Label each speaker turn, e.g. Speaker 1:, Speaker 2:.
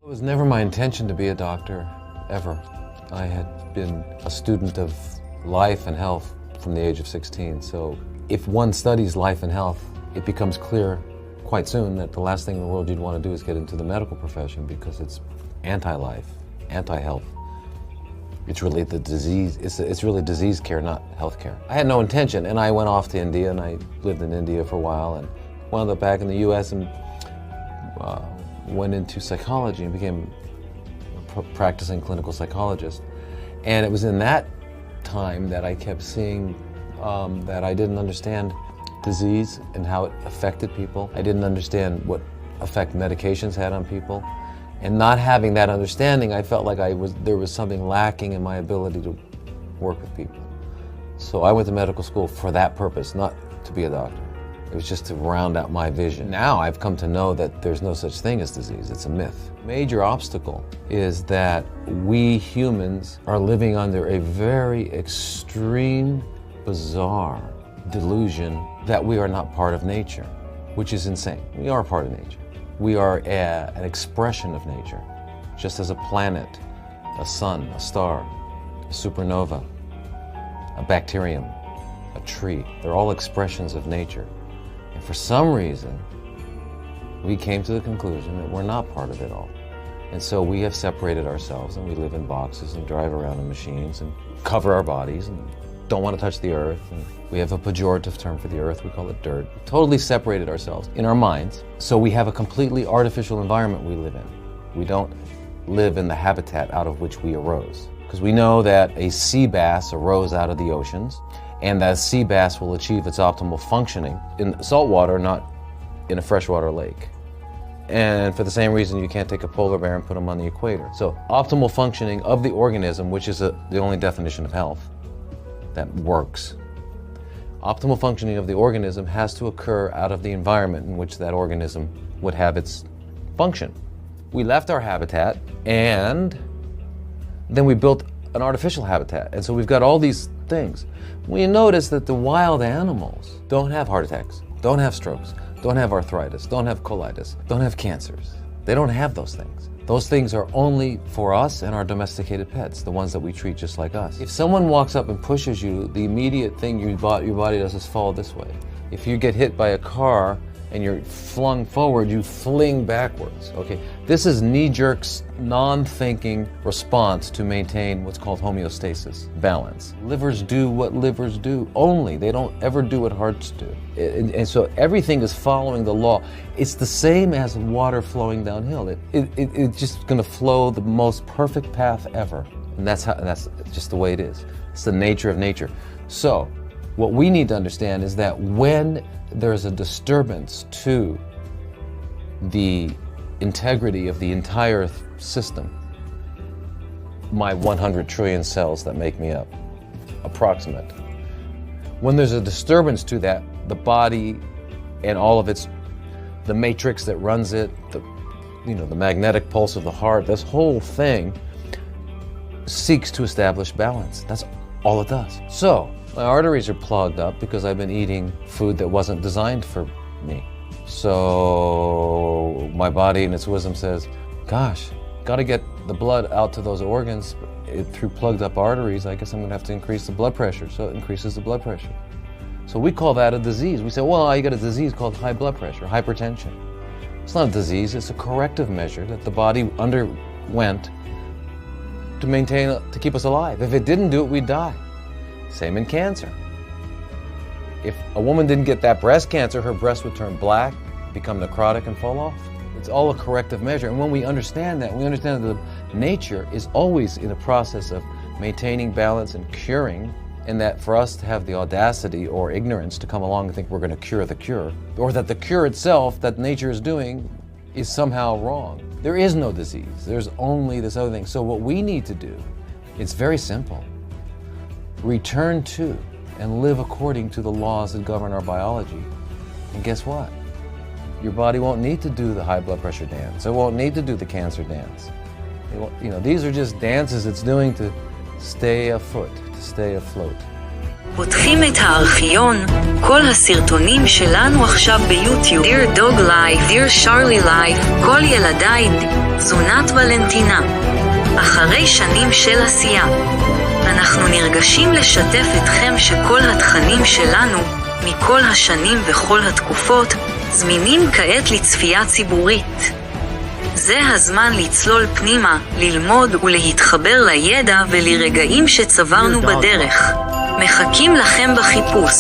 Speaker 1: It was never my intention to be a doctor, ever. I had been a student of life and health from the age of 16, so if one studies life and health, it becomes clear quite soon that the last thing in the world you'd want to do is get into the medical profession because it's anti-life, anti-health. It's really the disease, it's really disease care, not health care. I had no intention, and I went off to India, and I lived in India for a while, and wound up back in the US and went into psychology and became a practicing clinical psychologist. And it was in that time that I kept seeing that I didn't understand disease and how it affected people. I didn't understand what effect medications had on people. And not having that understanding, I felt like there was something lacking in my ability to work with people. So I went to medical school for that purpose, not to be a doctor. It was just to round out my vision. Now I've come to know that there's no such thing as disease. It's a myth. Major obstacle is that we humans are living under a very extreme, bizarre delusion that we are not part of nature, which is insane. We are part of nature. We are an expression of nature, just as a planet, a sun, a star, a supernova, a bacterium, a tree. They're all expressions of nature. And for some reason, we came to the conclusion that we're not part of it all. And so we have separated ourselves, and we live in boxes and drive around in machines and cover our bodies and don't want to touch the earth. And we have a pejorative term for the earth, we call it dirt. We totally separated ourselves in our minds. So we have a completely artificial environment we live in. We don't live in the habitat out of which we arose. Because we know that a sea bass arose out of the oceans, and that sea bass will achieve its optimal functioning in saltwater, not in a freshwater lake. And for the same reason, you can't take a polar bear and put them on the equator. So optimal functioning of the organism, which is the only definition of health that works. Optimal functioning of the organism has to occur out of the environment in which that organism would have its function. We left our habitat, and then we built an artificial habitat. And so we've got all these things. We notice that the wild animals don't have heart attacks, don't have strokes, don't have arthritis, don't have colitis, don't have cancers. They don't have those things. Those things are only for us and our domesticated pets, the ones that we treat just like us. If someone walks up and pushes you, the immediate thing your body does is fall this way. If you get hit by a car and you're flung forward, you fling backwards, okay? This is knee-jerk, non-thinking response to maintain what's called homeostasis, balance. Livers do what livers do only. They don't ever do what hearts do. And so everything is following the law. It's the same as water flowing downhill. It's just gonna flow the most perfect path ever. And that's just the way it is. It's the nature of nature. So what we need to understand is that when there's a disturbance to the integrity of the entire system, my 100 trillion cells that make me up, approximate. When there's a disturbance to that, the body and all of the matrix that runs it, the magnetic pulse of the heart, this whole thing seeks to establish balance. That's all it does. So my arteries are plugged up because I've been eating food that wasn't designed for me. So my body in its wisdom says, gosh, got to get the blood out to those organs through plugged up arteries. I guess I'm going to have to increase the blood pressure. So it increases the blood pressure. So we call that a disease. We say, well, you got a disease called high blood pressure, hypertension. It's not a disease, it's a corrective measure that the body underwent to keep us alive. If it didn't do it, we'd die. Same in cancer. If a woman didn't get that breast cancer, her breast would turn black, become necrotic, and fall off. It's all a corrective measure. And when we understand that, we understand that nature is always in the process of maintaining balance and curing, and that for us to have the audacity or ignorance to come along and think we're going to cure the cure, or that the cure itself that nature is doing is somehow wrong. There is no disease. There's only this other thing. So what we need to do, it's very simple. Return to and live according to the laws that govern our biology. And guess what? Your body won't need to do the high blood pressure dance. It won't need to do the cancer dance. These are just dances it's doing to stay afoot, to stay afloat.
Speaker 2: פותחים את הארכיון, כל הסרטונים שלנו עכשיו ביוטיוב. Dear Dog Life, Dear Charlie Life, כל ילדיי, תזונת ולנטינה. אחרי שנים של עשייה, אנחנו נרגשים לשתף אתכם שכל התכנים שלנו, מכל השנים וכל התקופות, זמינים כעת לצפייה ציבורית. זה הזמן לצלול פנימה, ללמוד ולהתחבר לידע ולרגעים שצברנו בדרך. מחכים לכם בחיפוש.